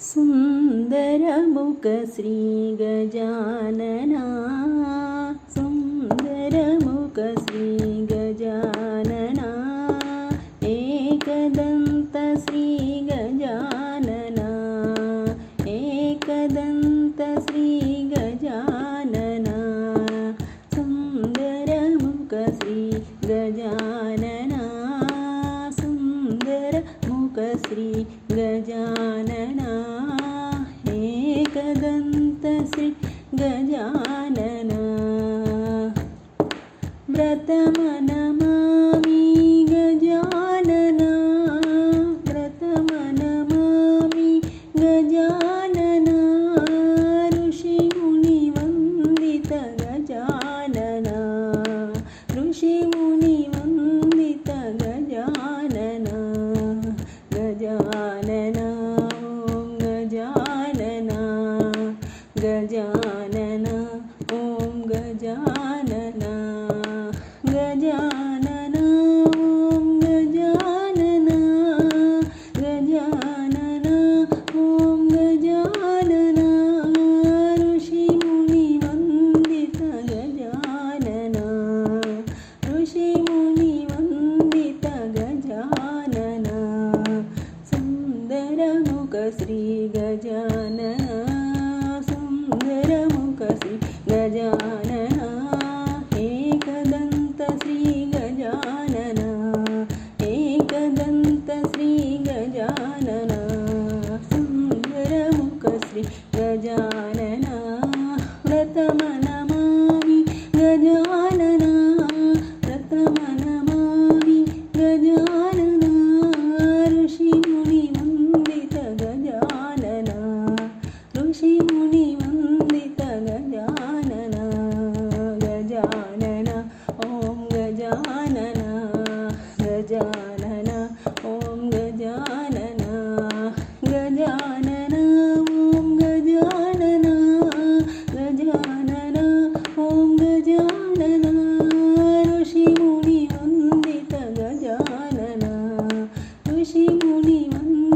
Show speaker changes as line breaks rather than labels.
सुन्दरमुख श्रीगजानना सुन्दरमुख श्रीगजानना एकदन्त श्रीगजानना एकदन्त श्रीगजानना सुन्दरमुख श्रीगजानना सुन्दरमुख श्रीगजानना एकदन्त Shri Gajanana व्रतमनमामि Gajanana व्रतमनमामि Gajanana ऋषिमुनिवन्दित Gajanana ऋषिमुनिवन्दित Gajanana Gajanana Gajanan Om Gajanan Gajanan Om Gajanan Gajanan Om Gajanan ऋषिमुनिवन्दित Gajanan ऋषिमुनिवन्दित Gajanan सुन्दरमुख Shri Gajanan सुन्दरमुख Shri Gajanana एकदन्त Shri Gajanana एकदन्त Shri Gajanana सुन्दरमुख Shri Gajanana व्रतमनमामि Gajanana व्रतमनमामि Gajanana ऋषिमुनिवन्दित Gajanana ऋषिमुनिवन्दित Gajanan Gajanan Om Gajanan Gajanan Om Gajanan Gajanan Om Gajanan Gajanan Om Gajanan ऋषिमुनिवन्दित Gajanan ऋषिमुनिवन्दित